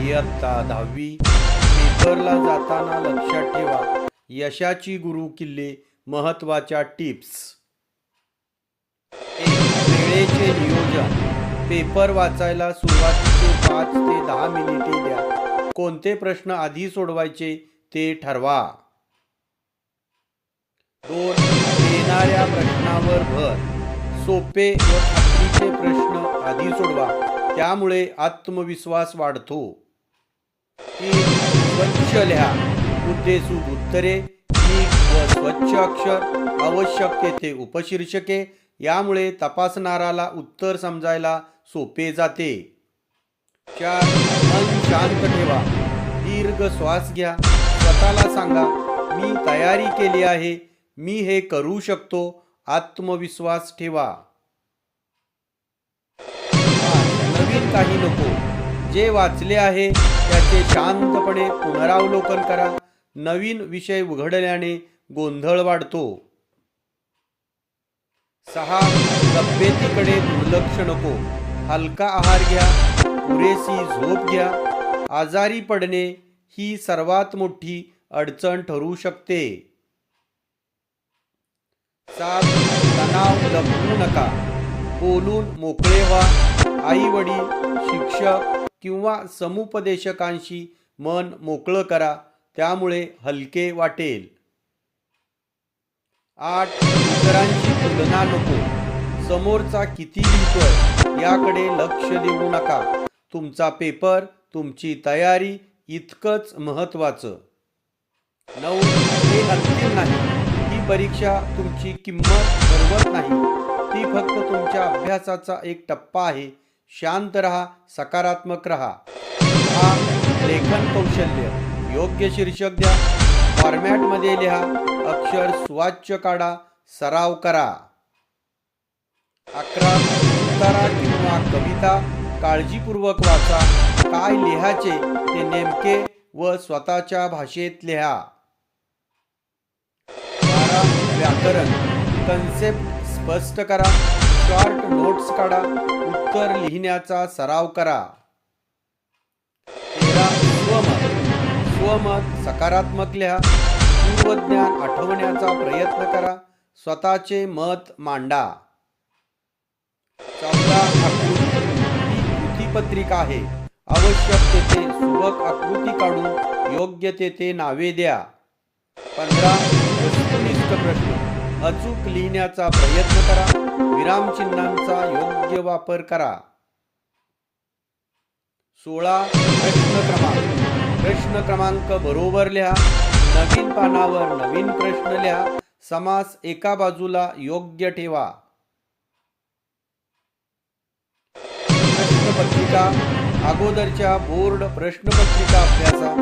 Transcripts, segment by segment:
इयत्ता 10वी पेपरला जाताना लक्षात ठेवा यशाची गुरु किल्ले महत्त्वाच्या टिप्स. 1. वेळेचे नियोजन. पेपर वाचायला सुरुवातीचे 5 ते 10 मिनिटे द्या. कोणते प्रश्न आधी सोडवायचे ते ठरवा. 2. येणाऱ्या प्रश्नावर भर. सोपे व खात्रीचे प्रश्न आधी सोडवा, त्यामुळे आत्मविश्वास वाढतो. 3. स्वच्छ लिहा. मुद्देसूद उत्तरे, नीट व स्वच्छ अक्षर, आवश्यक तेथे उपशीर्षके, यामुळे तपासणाराला उत्तर समजायला सोपे जाते. 4. मन शांत ठेवा. दीर्घ श्वास घ्या. स्वतःला सांगा, मी तयारी केली आहे, मी हे करू शकतो. आत्मविश्वास ठेवा. 5. नवीन काही नको. जे वाचले आहे त्याचे शांतपणे पुनरावलोकन करा. नवीन विषय उघडल्याने गोंधळ वाढतो. 6. तब्येतीकडे दुर्लक्ष नको. हलका आहार घ्या. पुरेशी झोप घ्या. आजारी पडणे ही सर्वात मोठी अडचण ठरू शकते. 7. तणाव लपवू नका. बोलून मोकळे व्हा. आई वडील, शिक्षक किंवा समुपदेशकांशी मन मोकळं करा, त्यामुळे हलके वाटेल. 8. इतरांशी तुलना नको. समोरचा किती लिहितोय याकडे लक्ष देऊ नका. तुमचा पेपर, तुमची तयारी इतकंच महत्त्वाचं. 9. हे अंतिम नाही. ही परीक्षा तुमची किंमत ठरवत नाही. ती फक्त तुमच्या अभ्यासाचा एक टप्पा आहे. शांत रहा, सकारात्मक रहा. 10. लेखन कौशल्य. योग्य शीर्षक द्या. फॉर्मॅटमध्ये लिहा. अक्षर सुवाच्य काढा. सराव करा. 11. उतारा किंवा कविता काळजीपूर्वक वाचा. काय लिहायचे ते नेमके व स्वतःच्या भाषेत लिहा. 12. व्याकरण. कन्सेप्ट स्पष्ट करा. शॉर्ट नोट्स काढा. उत्तर लिहिण्याचा सराव करा. 13. स्वमत. स्वमत सकारात्मक लिहा. पूर्वज्ञान आठवण्याचा प्रयत्न करा. स्वतःचे मत मांडा. 14. आकृती. ही कृतीपत्रिका आहे. आवश्यक तेथे सुबक आकृती काढून योग्य तेथे नावे द्या. 15. वस्तुनिष्ठ प्रश्न. अचूक लिहिण्याचा प्रयत्न करा. विरामचिन्हांचा योग्य वापर करा. 16. प्रश्न क्रमांक. प्रश्न क्रमांक बरोबर लिहा. नवीन पानावर नवीन प्रश्न लिहा. समास एका बाजूला योग्य ठेवा. प्रश्नपत्रिका. अगोदरच्या बोर्ड प्रश्नपत्रिका अभ्यासा.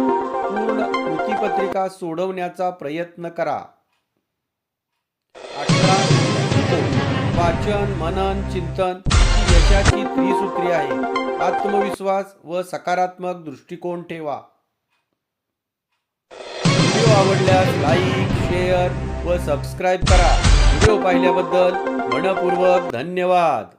पूर्ण कृतीपत्रिका सोडवण्याचा प्रयत्न करा. 18. वाचन, मनन, चिंतन ही यशाची त्रिसूत्री आहे. आत्मविश्वास व सकारात्मक दृष्टिकोन ठेवा. व्हिडिओ आवडल्यास लाईक, शेअर व सबस्क्राईब करा. व्हिडिओ पाहिल्याबद्दल मनपूर्वक धन्यवाद.